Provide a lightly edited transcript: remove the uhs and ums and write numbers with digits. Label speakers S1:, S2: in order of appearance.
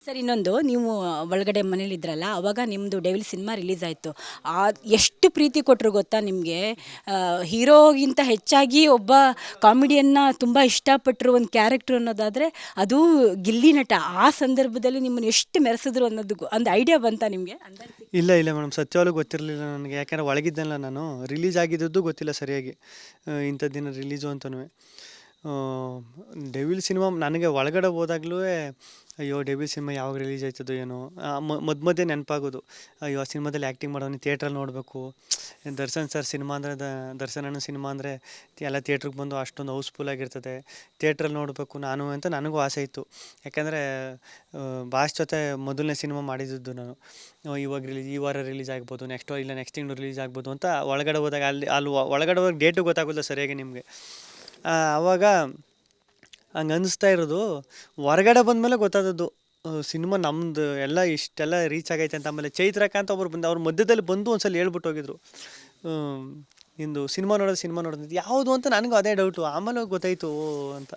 S1: Sir ಇನ್ನೊಂದು ನೀವು ಒಳಗಡೆ ಮನೇಲಿದ್ರಲ್ಲ ಅವಾಗ ನಿಮ್ಮದು ಡೆವಿಲ್ ಸಿನಿಮಾ ರಿಲೀಸ್ ಆಯಿತು. ಎಷ್ಟು ಪ್ರೀತಿ ಕೊಟ್ಟರು ಗೊತ್ತಾ ನಿಮಗೆ. ಹೀರೋಗಿಂತ ಹೆಚ್ಚಾಗಿ ಒಬ್ಬ ಕಾಮಿಡಿಯನ್ನ ತುಂಬ ಇಷ್ಟಪಟ್ಟರು ಒಂದು ಕ್ಯಾರೆಕ್ಟ್ರ್ ಅನ್ನೋದಾದರೆ ಅದು ಗಿಲ್ಲಿ ನಟ. ಆ ಸಂದರ್ಭದಲ್ಲಿ ನಿಮ್ಮನ್ನು ಎಷ್ಟು ಮೆರೆಸಿದ್ರು ಅನ್ನೋದು ಒಂದು ಐಡಿಯಾ ಬಂತಾ ನಿಮಗೆ?
S2: ಇಲ್ಲ ಇಲ್ಲ ಮೇಡಮ್, ಸತ್ಯವಾಗ್ಲೂ ಗೊತ್ತಿರಲಿಲ್ಲ ನನಗೆ. ಯಾಕಂದರೆ ಒಳಗಿದ್ದೆನಲ್ಲ ನಾನು, ರಿಲೀಸ್ ಆಗಿದ್ದದ್ದು ಗೊತ್ತಿಲ್ಲ ಸರಿಯಾಗಿ, ಇಂಥ ದಿನ ರಿಲೀಸು ಅಂತನೂ. ಡೆವಿಲ್ ಸಿನಿಮಾ ನನಗೆ ಒಳಗಡೆ ಹೋದಾಗ್ಲೂ ಅಯ್ಯೋ ಡೆವಿಲ್ ಸಿನಿಮಾ ಯಾವಾಗ ರಿಲೀಸ್ ಆಯ್ತದೋ ಏನೋ, ಮಧ್ಯ ಮಧ್ಯೆ ನೆನಪಾಗೋದು. ಅಯ್ಯೋ ಆ ಸಿನಿಮಾದಲ್ಲಿ ಆ್ಯಕ್ಟಿಂಗ್ ಮಾಡೋನು ಥಿಯೇಟ್ರಲ್ಲಿ ನೋಡಬೇಕು. ದರ್ಶನ್ ಸರ್ ಸಿನಿಮಾ ಅಂದರೆ ದರ್ಶನ್ ಅಣ್ಣ ಸಿನಿಮಾ ಅಂದರೆ ಎಲ್ಲ ಥಿಯೇಟ್ರಿಗೆ ಬಂದು ಅಷ್ಟೊಂದು ಹೌಸ್ಫುಲ್ ಆಗಿರ್ತದೆ, ಥಿಯೇಟ್ರಲ್ಲಿ ನೋಡಬೇಕು ನಾನು ಅಂತ ನನಗೂ ಆಸೆ ಇತ್ತು. ಯಾಕಂದರೆ ಬಾಸ್ ಜೊತೆ ಮೊದಲನೇ ಸಿನಿಮಾ ಮಾಡಿದ್ದು ನಾನು. ಇವಾಗ ಈ ವಾರ ರಿಲೀಸ್ ಆಗ್ಬೋದು, ನೆಕ್ಸ್ಟ್ ತಿಂಗಳು ರಿಲೀಸ್ ಆಗ್ಬೋದು ಅಂತ ಒಳಗಡೆ ಹೋದಾಗ ಅಲ್ಲಿ ಒಳಗಡೆ ಹೋಗಿ ಡೇಟು ಗೊತ್ತಾಗೋಲ್ಲ ಸರಿಯಾಗಿ ನಿಮಗೆ. ಆವಾಗ ಹಂಗೆ ಅನ್ನಿಸ್ತಾ ಇರೋದು. ಹೊರಗಡೆ ಬಂದಮೇಲೆ ಗೊತ್ತಾದದ್ದು ಸಿನಿಮಾ ನಮ್ಮದು ಎಲ್ಲ ಇಷ್ಟೆಲ್ಲ ರೀಚ್ ಆಗೈತೆ ಅಂತ. ಆಮೇಲೆ ಚೈತ್ರಕ ಅಂತ ಒಬ್ರು ಬಂದು ಅವ್ರ ಮಧ್ಯದಲ್ಲಿ ಬಂದು ಒಂದು ಸಲ ಹೇಳ್ಬಿಟ್ಟು ಹೋಗಿದ್ರು, ನಿಂದು ಸಿನಿಮಾ ನೋಡೋದು ಯಾವುದು ಅಂತ. ನನಗೂ ಅದೇ ಡೌಟು, ಆಮೇಲೆ ಗೊತ್ತಾಯಿತು ಅಂತ.